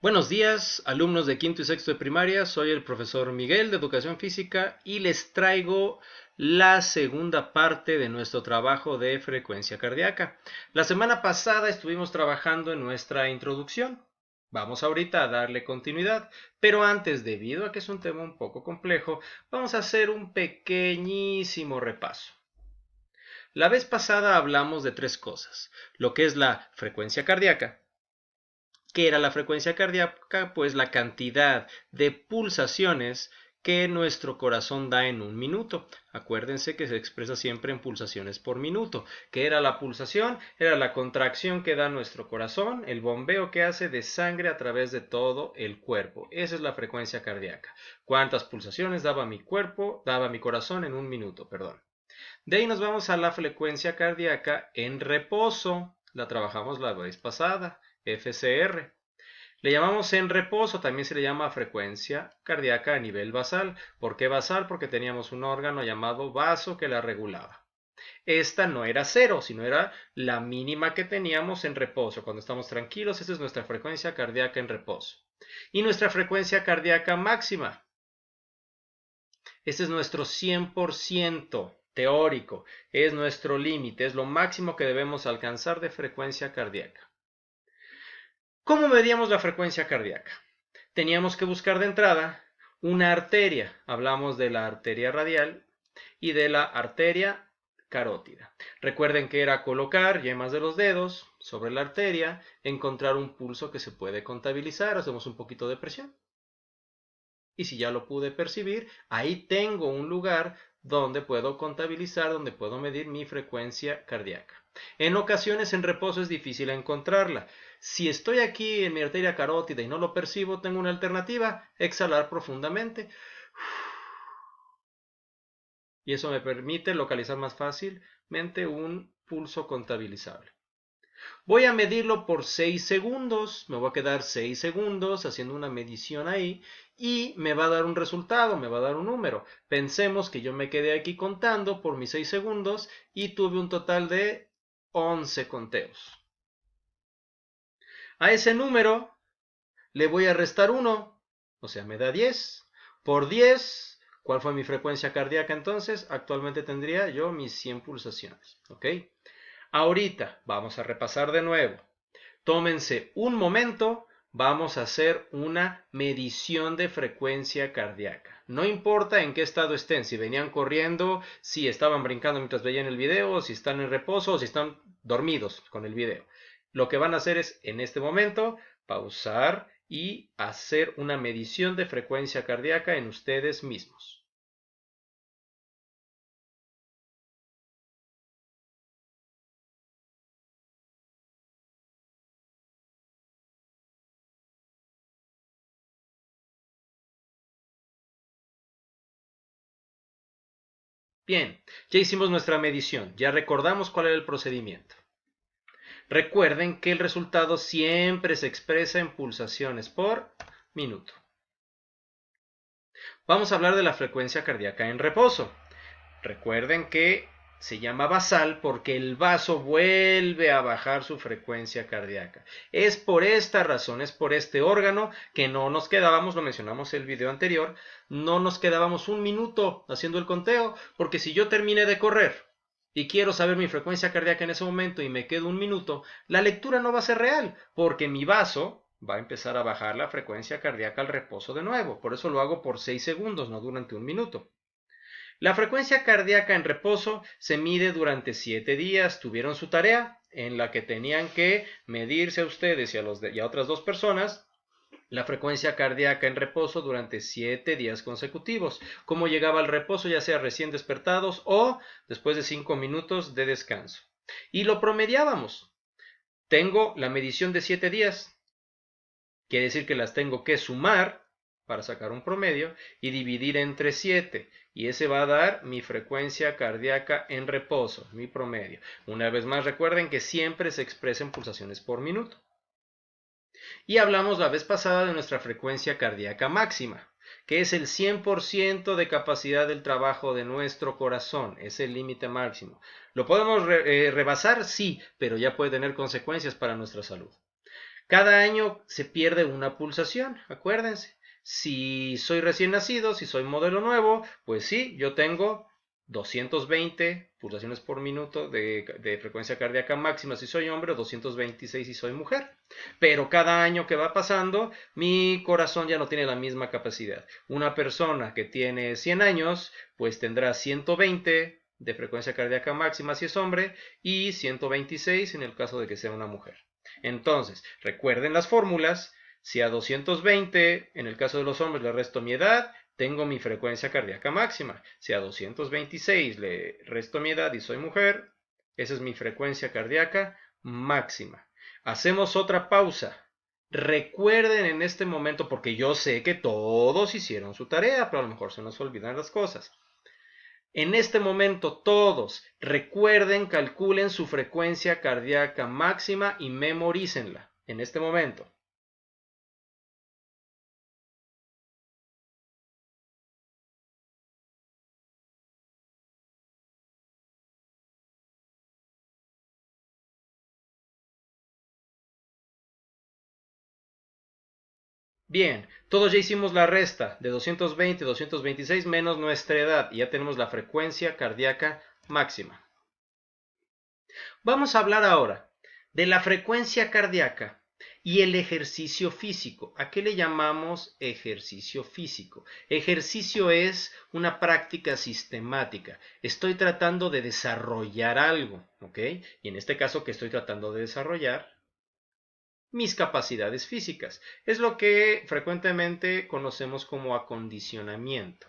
Buenos días, alumnos de quinto y sexto de primaria. Soy el profesor Miguel de Educación Física y les traigo la segunda parte de nuestro trabajo de frecuencia cardíaca. La semana pasada estuvimos trabajando en nuestra introducción. Vamos ahorita a darle continuidad, pero antes, debido a que es un tema un poco complejo, vamos a hacer un pequeñísimo repaso. La vez pasada hablamos de tres cosas: lo que es la frecuencia cardíaca. ¿Qué era la frecuencia cardíaca? Pues la cantidad de pulsaciones que nuestro corazón da en un minuto. Acuérdense que se expresa siempre en pulsaciones por minuto. ¿Qué era la pulsación? Era la contracción que da nuestro corazón, el bombeo que hace de sangre a través de todo el cuerpo. Esa es la frecuencia cardíaca. ¿Cuántas pulsaciones daba mi cuerpo, daba mi corazón en un minuto? Perdón. De ahí nos vamos a la frecuencia cardíaca en reposo. La trabajamos la vez pasada, FCR. Le llamamos en reposo, también se le llama frecuencia cardíaca a nivel basal. ¿Por qué basal? Porque teníamos un órgano llamado vaso que la regulaba. Esta no era cero, sino era la mínima que teníamos en reposo. Cuando estamos tranquilos, esa es nuestra frecuencia cardíaca en reposo. Y nuestra frecuencia cardíaca máxima. Este es nuestro 100% teórico, es nuestro límite, es lo máximo que debemos alcanzar de frecuencia cardíaca. ¿Cómo medíamos la frecuencia cardíaca? Teníamos que buscar de entrada una arteria. Hablamos de la arteria radial y de la arteria carótida. Recuerden que era colocar yemas de los dedos sobre la arteria, encontrar un pulso que se puede contabilizar, hacemos un poquito de presión. Y si ya lo pude percibir, ahí tengo un lugar donde puedo contabilizar, donde puedo medir mi frecuencia cardíaca. En ocasiones en reposo es difícil encontrarla. Si estoy aquí en mi arteria carótida y no lo percibo, tengo una alternativa: exhalar profundamente. Y eso me permite localizar más fácilmente un pulso contabilizable. Voy a medirlo por 6 segundos, me voy a quedar 6 segundos haciendo una medición ahí y me va a dar un resultado, me va a dar un número. Pensemos que yo me quedé aquí contando por mis 6 segundos y tuve un total de 11 conteos. A ese número le voy a restar 1, o sea, me da 10. Por 10, ¿cuál fue mi frecuencia cardíaca entonces? Actualmente tendría yo mis 100 pulsaciones, ¿ok? Ahorita vamos a repasar de nuevo. Tómense un momento, vamos a hacer una medición de frecuencia cardíaca. No importa en qué estado estén, si venían corriendo, si estaban brincando mientras veían el video, si están en reposo o si están dormidos con el video. Lo que van a hacer es, en este momento, pausar y hacer una medición de frecuencia cardíaca en ustedes mismos. Bien, ya hicimos nuestra medición, ya recordamos cuál era el procedimiento. Recuerden que el resultado siempre se expresa en pulsaciones por minuto. Vamos a hablar de la frecuencia cardíaca en reposo. Recuerden que se llama basal porque el vaso vuelve a bajar su frecuencia cardíaca. Es por esta razón, es por este órgano que no nos quedábamos, lo mencionamos en el video anterior, no nos quedábamos un minuto haciendo el conteo, porque si yo terminé de correr y quiero saber mi frecuencia cardíaca en ese momento y me quedo un minuto, la lectura no va a ser real, porque mi vaso va a empezar a bajar la frecuencia cardíaca al reposo de nuevo. Por eso lo hago por 6 segundos, no durante un minuto. La frecuencia cardíaca en reposo se mide durante 7 días. Tuvieron su tarea en la que tenían que medirse a ustedes y a otras dos personas la frecuencia cardíaca en reposo durante 7 días consecutivos. Cómo llegaba al reposo, ya sea recién despertados o después de 5 minutos de descanso. Y lo promediábamos. Tengo la medición de 7 días. Quiere decir que las tengo que sumar para sacar un promedio y dividir entre 7. Y ese va a dar mi frecuencia cardíaca en reposo, mi promedio. Una vez más, recuerden que siempre se expresa en pulsaciones por minuto. Y hablamos la vez pasada de nuestra frecuencia cardíaca máxima, que es el 100% de capacidad del trabajo de nuestro corazón, es el límite máximo. ¿Lo podemos rebasar? Sí, pero ya puede tener consecuencias para nuestra salud. Cada año se pierde una pulsación, acuérdense. Si soy recién nacido, si soy modelo nuevo, pues sí, yo tengo 220 pulsaciones por minuto de frecuencia cardíaca máxima si soy hombre o 226 si soy mujer. Pero cada año que va pasando, mi corazón ya no tiene la misma capacidad. Una persona que tiene 100 años, pues tendrá 120 de frecuencia cardíaca máxima si es hombre y 126 en el caso de que sea una mujer. Entonces, recuerden las fórmulas. Si a 220, en el caso de los hombres, le resto mi edad, tengo mi frecuencia cardíaca máxima. Si a 226 le resto mi edad y soy mujer, esa es mi frecuencia cardíaca máxima. Hacemos otra pausa. Recuerden en este momento, porque yo sé que todos hicieron su tarea, pero a lo mejor se nos olvidan las cosas. En este momento todos recuerden, calculen su frecuencia cardíaca máxima y memorícenla en este momento. Bien, todos ya hicimos la resta de 220, 226 menos nuestra edad y ya tenemos la frecuencia cardíaca máxima. Vamos a hablar ahora de la frecuencia cardíaca y el ejercicio físico. ¿A qué le llamamos ejercicio físico? Ejercicio es una práctica sistemática. Estoy tratando de desarrollar algo, ¿ok? Y en este caso, ¿qué estoy tratando de desarrollar? Mis capacidades físicas. Es lo que frecuentemente conocemos como acondicionamiento.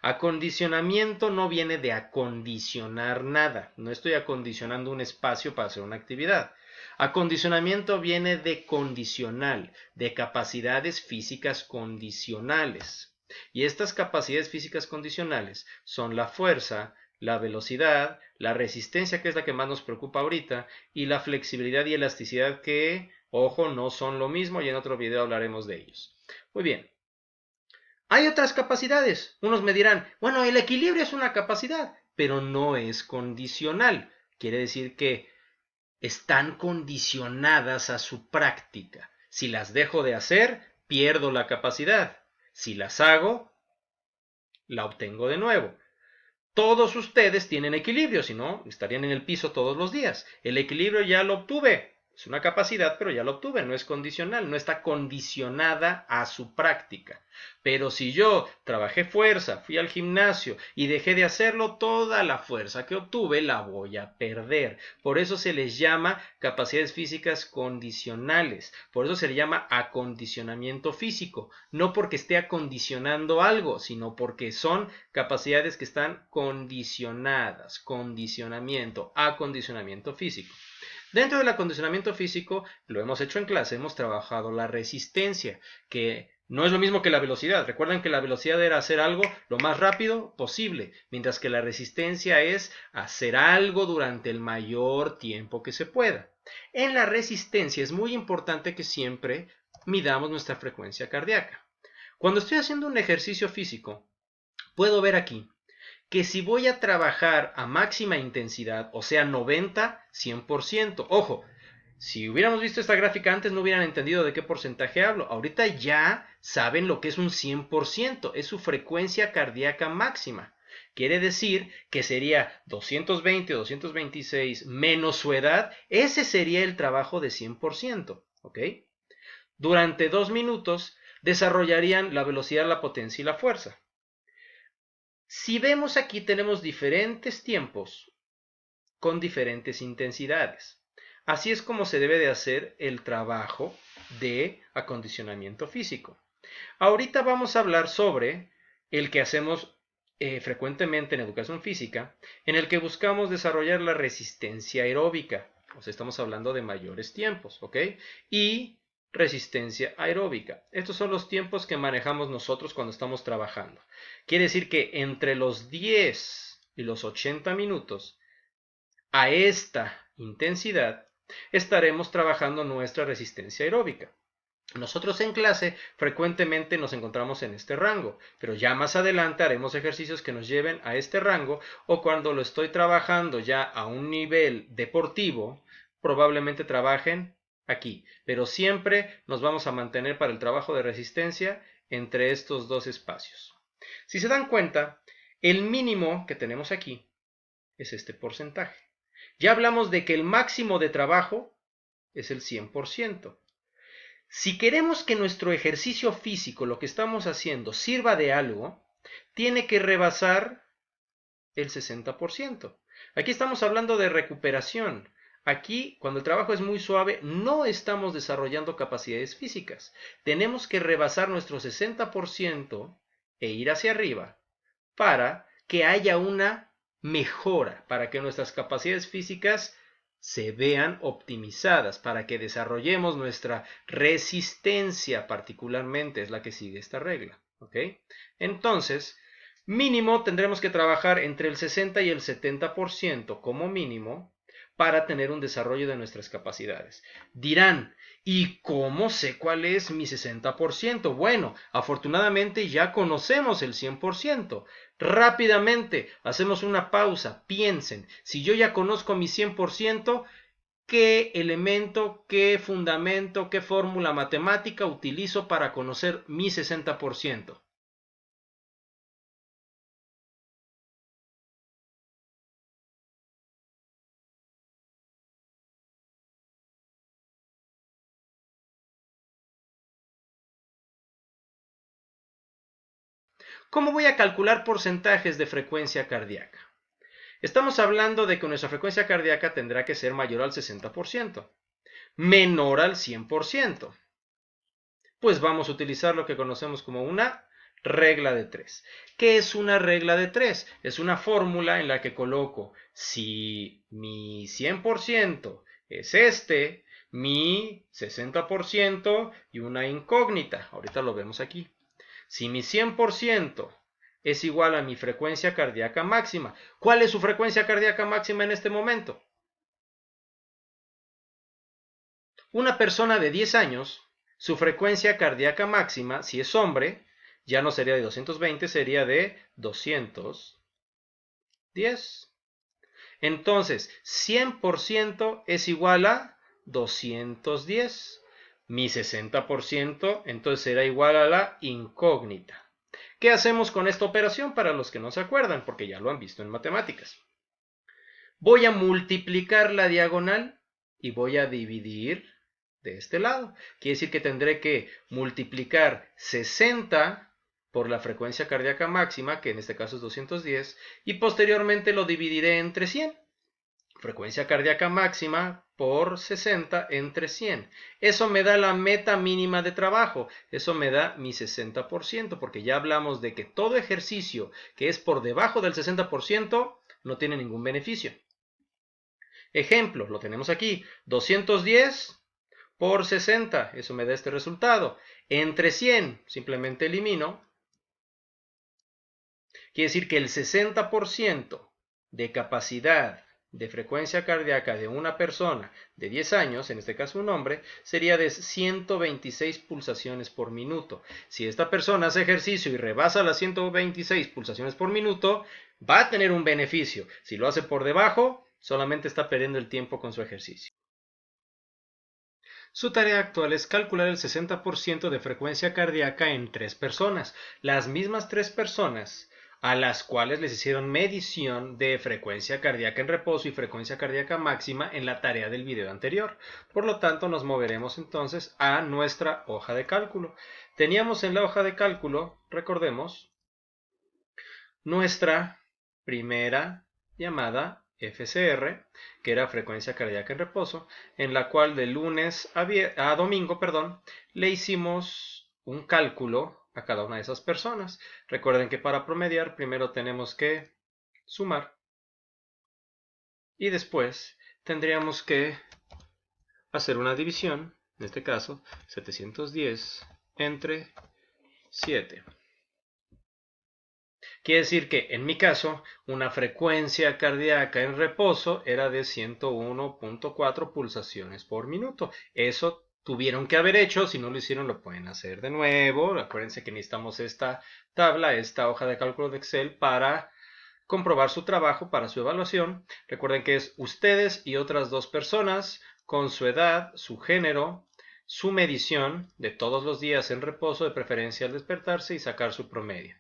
Acondicionamiento no viene de acondicionar nada. No estoy acondicionando un espacio para hacer una actividad. Acondicionamiento viene de condicional, de capacidades físicas condicionales. Y estas capacidades físicas condicionales son la fuerza, la velocidad, la resistencia, que es la que más nos preocupa ahorita, y la flexibilidad y elasticidad, que, ojo, no son lo mismo, y en otro video hablaremos de ellos. Muy bien. Hay otras capacidades. Unos me dirán, bueno, el equilibrio es una capacidad, pero no es condicional. Quiere decir que están condicionadas a su práctica. Si las dejo de hacer, pierdo la capacidad. Si las hago, la obtengo de nuevo. Todos ustedes tienen equilibrio, si no, estarían en el piso todos los días. El equilibrio ya lo obtuve. Es una capacidad, pero ya lo obtuve, no es condicional, no está condicionada a su práctica. Pero si yo trabajé fuerza, fui al gimnasio y dejé de hacerlo, toda la fuerza que obtuve la voy a perder. Por eso se les llama capacidades físicas condicionales. Por eso se le llama acondicionamiento físico. No porque esté acondicionando algo, sino porque son capacidades que están condicionadas. Condicionamiento, acondicionamiento físico. Dentro del acondicionamiento físico, lo hemos hecho en clase, hemos trabajado la resistencia, que no es lo mismo que la velocidad. Recuerden que la velocidad era hacer algo lo más rápido posible, mientras que la resistencia es hacer algo durante el mayor tiempo que se pueda. En la resistencia es muy importante que siempre midamos nuestra frecuencia cardíaca. Cuando estoy haciendo un ejercicio físico, puedo ver aquí que si voy a trabajar a máxima intensidad, o sea 90, 100%. Ojo, si hubiéramos visto esta gráfica antes no hubieran entendido de qué porcentaje hablo. Ahorita ya saben lo que es un 100%, es su frecuencia cardíaca máxima. Quiere decir que sería 220 o 226 menos su edad, ese sería el trabajo de 100%, ¿ok? Durante 2 minutos desarrollarían la velocidad, la potencia y la fuerza. Si vemos aquí tenemos diferentes tiempos con diferentes intensidades. Así es como se debe de hacer el trabajo de acondicionamiento físico. Ahorita vamos a hablar sobre el que hacemos frecuentemente en educación física, en el que buscamos desarrollar la resistencia aeróbica. O sea, estamos hablando de mayores tiempos, ¿ok? Y resistencia aeróbica. Estos son los tiempos que manejamos nosotros cuando estamos trabajando. Quiere decir que entre los 10 y los 80 minutos a esta intensidad estaremos trabajando nuestra resistencia aeróbica. Nosotros en clase frecuentemente nos encontramos en este rango, pero ya más adelante haremos ejercicios que nos lleven a este rango, o cuando lo estoy trabajando ya a un nivel deportivo, probablemente trabajen aquí, pero siempre nos vamos a mantener para el trabajo de resistencia entre estos dos espacios. Si se dan cuenta, el mínimo que tenemos aquí es este porcentaje. Ya hablamos de que el máximo de trabajo es el 100%. Si queremos que nuestro ejercicio físico, lo que estamos haciendo, sirva de algo, tiene que rebasar el 60%. Aquí estamos hablando de recuperación. Aquí, cuando el trabajo es muy suave, no estamos desarrollando capacidades físicas. Tenemos que rebasar nuestro 60% e ir hacia arriba para que haya una mejora, para que nuestras capacidades físicas se vean optimizadas, para que desarrollemos nuestra resistencia, particularmente es la que sigue esta regla. ¿Ok? Entonces, mínimo tendremos que trabajar entre el 60 y el 70% como mínimo para tener un desarrollo de nuestras capacidades. Dirán, ¿y cómo sé cuál es mi 60%? Bueno, afortunadamente ya conocemos el 100%. Rápidamente hacemos una pausa, piensen, si yo ya conozco mi 100%, ¿qué elemento, qué fundamento, qué fórmula matemática utilizo para conocer mi 60%? ¿Cómo voy a calcular porcentajes de frecuencia cardíaca? Estamos hablando de que nuestra frecuencia cardíaca tendrá que ser mayor al 60%, menor al 100%. Pues vamos a utilizar lo que conocemos como una regla de 3. ¿Qué es una regla de 3? Es una fórmula en la que coloco si mi 100% es este, mi 60% y una incógnita. Ahorita lo vemos aquí. Si mi 100% es igual a mi frecuencia cardíaca máxima, ¿cuál es su frecuencia cardíaca máxima en este momento? Una persona de 10 años, su frecuencia cardíaca máxima, si es hombre, ya no sería de 220, sería de 210. Entonces, 100% es igual a 210. Mi 60% entonces será igual a la incógnita. ¿Qué hacemos con esta operación para los que no se acuerdan? Porque ya lo han visto en matemáticas. Voy a multiplicar la diagonal y voy a dividir de este lado. Quiere decir que tendré que multiplicar 60 por la frecuencia cardíaca máxima, que en este caso es 210, y posteriormente lo dividiré entre 100. Frecuencia cardíaca máxima por 60 entre 100. Eso me da la meta mínima de trabajo. Eso me da mi 60%, porque ya hablamos de que todo ejercicio que es por debajo del 60% no tiene ningún beneficio. Ejemplo, lo tenemos aquí, 210 por 60, eso me da este resultado. Entre 100, simplemente elimino. Quiere decir que el 60% de capacidad de frecuencia cardíaca de una persona de 10 años, en este caso un hombre, sería de 126 pulsaciones por minuto. Si esta persona hace ejercicio y rebasa las 126 pulsaciones por minuto, va a tener un beneficio. Si lo hace por debajo, solamente está perdiendo el tiempo con su ejercicio. Su tarea actual es calcular el 60% de frecuencia cardíaca en 3 personas, las mismas 3 personas a las cuales les hicieron medición de frecuencia cardíaca en reposo y frecuencia cardíaca máxima en la tarea del video anterior. Por lo tanto, nos moveremos entonces a nuestra hoja de cálculo. Teníamos en la hoja de cálculo, recordemos, nuestra primera llamada FCR, que era frecuencia cardíaca en reposo, en la cual de lunes a domingo, le hicimos un cálculo a cada una de esas personas. Recuerden que para promediar primero tenemos que sumar y después tendríamos que hacer una división, en este caso 710 entre 7. Quiere decir que en mi caso una frecuencia cardíaca en reposo era de 101.4 pulsaciones por minuto. Eso tuvieron que haber hecho, si no lo hicieron lo pueden hacer de nuevo. Acuérdense que necesitamos esta tabla, esta hoja de cálculo de Excel para comprobar su trabajo, para su evaluación. Recuerden que es ustedes y otras 2 personas con su edad, su género, su medición de todos los días en reposo, de preferencia al despertarse, y sacar su promedio.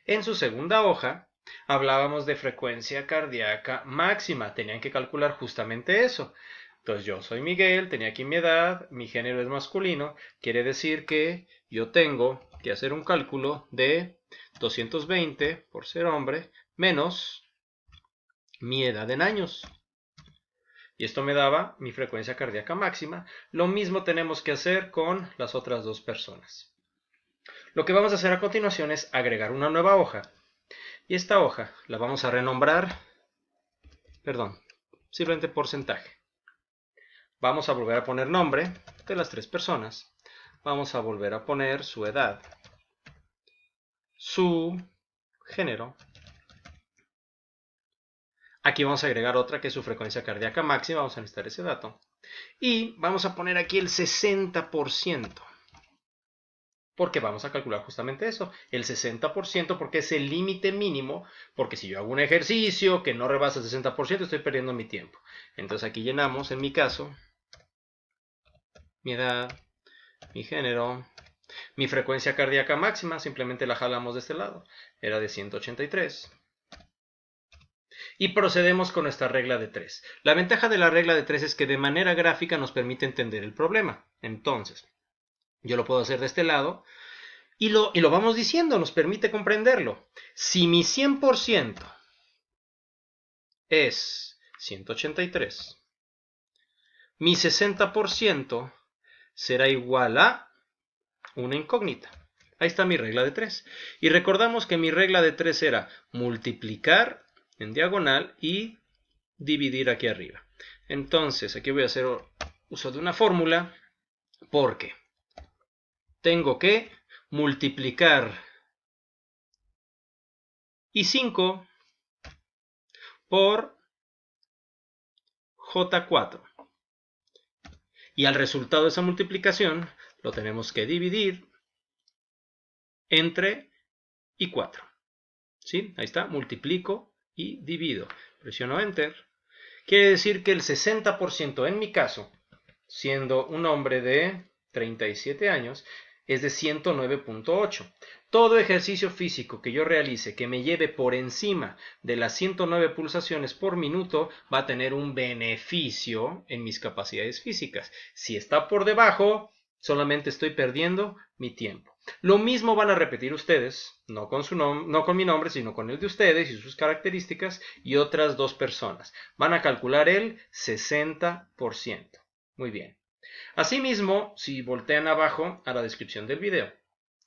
En su segunda hoja hablábamos de frecuencia cardíaca máxima. Tenían que calcular justamente eso. Entonces yo soy Miguel, tenía aquí mi edad, mi género es masculino, quiere decir que yo tengo que hacer un cálculo de 220 por ser hombre menos mi edad en años. Y esto me daba mi frecuencia cardíaca máxima. Lo mismo tenemos que hacer con las otras dos personas. Lo que vamos a hacer a continuación es agregar una nueva hoja. Y esta hoja la vamos a renombrar, simplemente porcentaje. Vamos a volver a poner nombre de las tres personas. Vamos a volver a poner su edad, su género. Aquí vamos a agregar otra que es su frecuencia cardíaca máxima. Vamos a necesitar ese dato. Y vamos a poner aquí el 60%. Porque vamos a calcular justamente eso, el 60%, porque es el límite mínimo, porque si yo hago un ejercicio que no rebasa el 60%, estoy perdiendo mi tiempo. Entonces aquí llenamos, en mi caso, mi edad, mi género, mi frecuencia cardíaca máxima, simplemente la jalamos de este lado, era de 183. Y procedemos con nuestra regla de 3. La ventaja de la regla de 3 es que de manera gráfica nos permite entender el problema. Entonces, yo lo puedo hacer de este lado y lo vamos diciendo, nos permite comprenderlo. Si mi 100% es 183, mi 60% será igual a una incógnita. Ahí está mi regla de 3. Y recordamos que mi regla de 3 era multiplicar en diagonal y dividir aquí arriba. Entonces, aquí voy a hacer uso de una fórmula porque tengo que multiplicar I5 por J4. Y al resultado de esa multiplicación lo tenemos que dividir entre I4. ¿Sí? Ahí está, multiplico y divido. Presiono Enter. Quiere decir que el 60% en mi caso, siendo un hombre de 37 años, es de 109.8. Todo ejercicio físico que yo realice que me lleve por encima de las 109 pulsaciones por minuto va a tener un beneficio en mis capacidades físicas. Si está por debajo, solamente estoy perdiendo mi tiempo. Lo mismo van a repetir ustedes, no con mi nombre, sino con el de ustedes y sus características, y otras dos personas. Van a calcular el 60%. Muy bien. Asimismo, si voltean abajo a la descripción del video,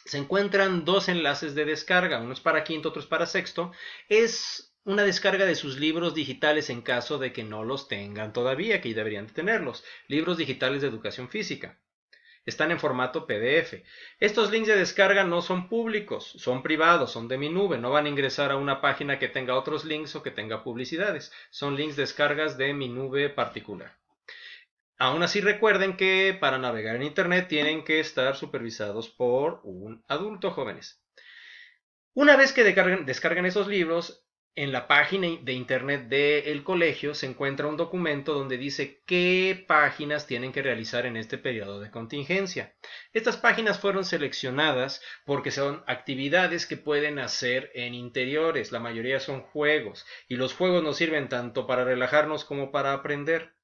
se encuentran dos enlaces de descarga, uno es para quinto, otro es para sexto. Es una descarga de sus libros digitales en caso de que no los tengan todavía, que deberían de tenerlos. Libros digitales de educación física. Están en formato PDF. Estos links de descarga no son públicos, son privados, son de mi nube. No van a ingresar a una página que tenga otros links o que tenga publicidades. Son links de descargas de mi nube particular. Aún así recuerden que para navegar en internet tienen que estar supervisados por un adulto, jóvenes. Una vez que descargan esos libros, en la página de internet del colegio se encuentra un documento donde dice qué páginas tienen que realizar en este periodo de contingencia. Estas páginas fueron seleccionadas porque son actividades que pueden hacer en interiores. La mayoría son juegos y los juegos nos sirven tanto para relajarnos como para aprender.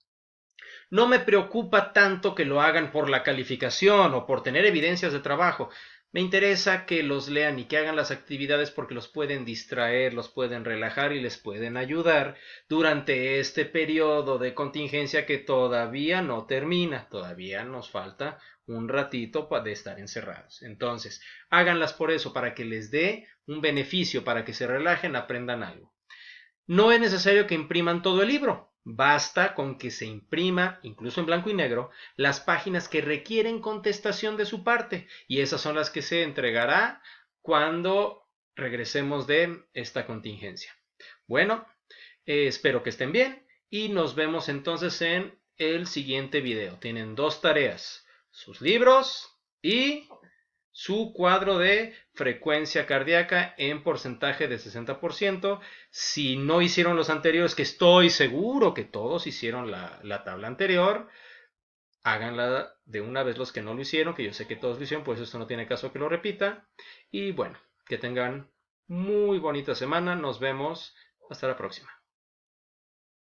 No me preocupa tanto que lo hagan por la calificación o por tener evidencias de trabajo. Me interesa que los lean y que hagan las actividades porque los pueden distraer, los pueden relajar y les pueden ayudar durante este periodo de contingencia que todavía no termina. Todavía nos falta un ratito de estar encerrados. Entonces, háganlas por eso, para que les dé un beneficio, para que se relajen, aprendan algo. No es necesario que impriman todo el libro. Basta con que se imprima, incluso en blanco y negro, las páginas que requieren contestación de su parte. Y esas son las que se entregará cuando regresemos de esta contingencia. Bueno, espero que estén bien y nos vemos entonces en el siguiente video. Tienen dos tareas: sus libros y su cuadro de frecuencia cardíaca en porcentaje de 60%. Si no hicieron los anteriores, que estoy seguro que todos hicieron la tabla anterior, háganla de una vez los que no lo hicieron, que yo sé que todos lo hicieron, pues esto no tiene caso que lo repita. Y bueno, que tengan muy bonita semana. Nos vemos. Hasta la próxima.